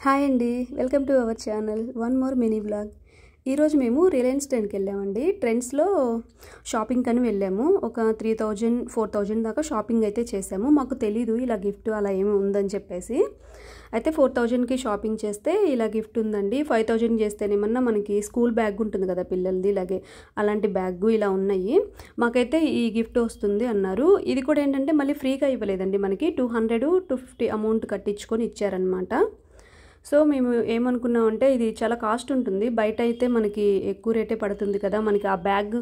Hi అండి, welcome to our channel one more mini vlog. ఈరోజు మేము రిలయన్స్ ట్రెండ్కి వెళ్ళామండి. ట్రెండ్స్లో షాపింగ్ అని వెళ్ళాము. ఒక 3000-4000 దాకా షాపింగ్ అయితే చేసాము. మాకు తెలీదు ఇలా గిఫ్ట్ అలా ఏమి ఉందని చెప్పేసి. అయితే 4000కి షాపింగ్ చేస్తే ఇలా గిఫ్ట్ ఉందండి. 5000 చేస్తేనేమన్నా మనకి స్కూల్ బ్యాగ్ ఉంటుంది కదా పిల్లలది, ఇలాగే అలాంటి బ్యాగ్ ఇలా ఉన్నాయి. మాకైతే ఈ గిఫ్ట్ వస్తుంది అన్నారు. ఇది కూడా ఏంటంటే మళ్ళీ ఫ్రీగా ఇవ్వలేదండి, మనకి 200-250 అమౌంట్ కట్టించుకొని ఇచ్చారనమాట. సో మేము ఏమనుకున్నామంటే ఇది చాలా కాస్ట్ ఉంటుంది, బయట అయితే మనకి ఎక్కువ రేటే పడుతుంది కదా. మనకి ఆ బ్యాగ్,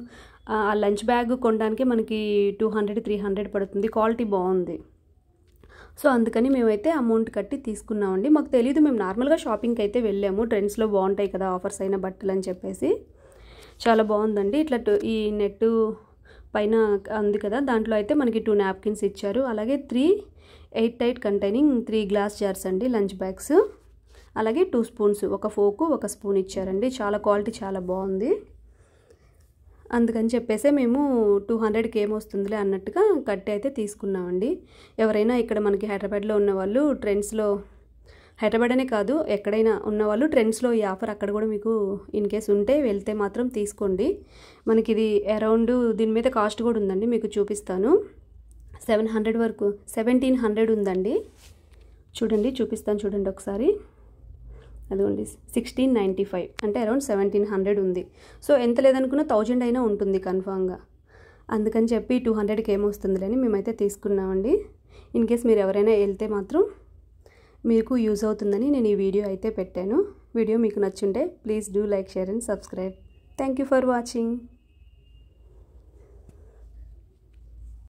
ఆ లంచ్ బ్యాగ్ కొనడానికి మనకి 200-300 పడుతుంది. క్వాలిటీ బాగుంది. సో అందుకని మేమైతే అమౌంట్ కట్టి తీసుకున్నామండి. మాకు తెలీదు, మేము నార్మల్గా షాపింగ్కి అయితే వెళ్ళాము. ట్రెండ్స్లో బాగుంటాయి కదా ఆఫర్స్ అయిన బట్టలు అని చెప్పేసి. చాలా బాగుందండి. ఇట్లా ఈ నెట్ పైన ఉంది కదా, దాంట్లో అయితే మనకి 2 నాప్కిన్స్ ఇచ్చారు. అలాగే 3 eight tight containing 3 glass jars అండి, లంచ్ బ్యాగ్స్. అలాగే 2 స్పూన్స్, ఒక ఫోకు ఒక స్పూన్ ఇచ్చారండి. చాలా క్వాలిటీ చాలా బాగుంది. అందుకని చెప్పేసి మేము 200కి ఏమొస్తుందిలే అన్నట్టుగా కట్టి అయితే తీసుకున్నామండి. ఎవరైనా ఇక్కడ మనకి హైదరాబాద్లో ఉన్నవాళ్ళు ట్రెండ్స్లో, హైదరాబాద్ అనే కాదు ఎక్కడైనా ఉన్నవాళ్ళు ట్రెండ్స్లో ఈ ఆఫర్ అక్కడ కూడా మీకు ఇన్ కేస్ ఉంటే వెళ్తే మాత్రం తీసుకోండి. మనకి ఇది అరౌండ్, దీని మీద కాస్ట్ కూడా ఉందండి, మీకు చూపిస్తాను. 700 వరకు, 1700 ఉందండి. చూడండి, చూపిస్తాను చూడండి ఒకసారి. అదిగోండి 1695 అంటే అరౌండ్ 1700 ఉంది. సో ఎంత లేదనుకున్నా 1000 అయినా ఉంటుంది కన్ఫామ్గా. అందుకని చెప్పి 200కి ఏమొస్తుందిలేని మేమైతే తీసుకున్నామండి. ఇన్ కేస్ మీరు ఎవరైనా వెళ్తే మాత్రం మీకు యూజ్ అవుతుందని నేను ఈ వీడియో అయితే పెట్టాను. వీడియో మీకు నచ్చుంటే please do like, share and subscribe. Thank you for watching.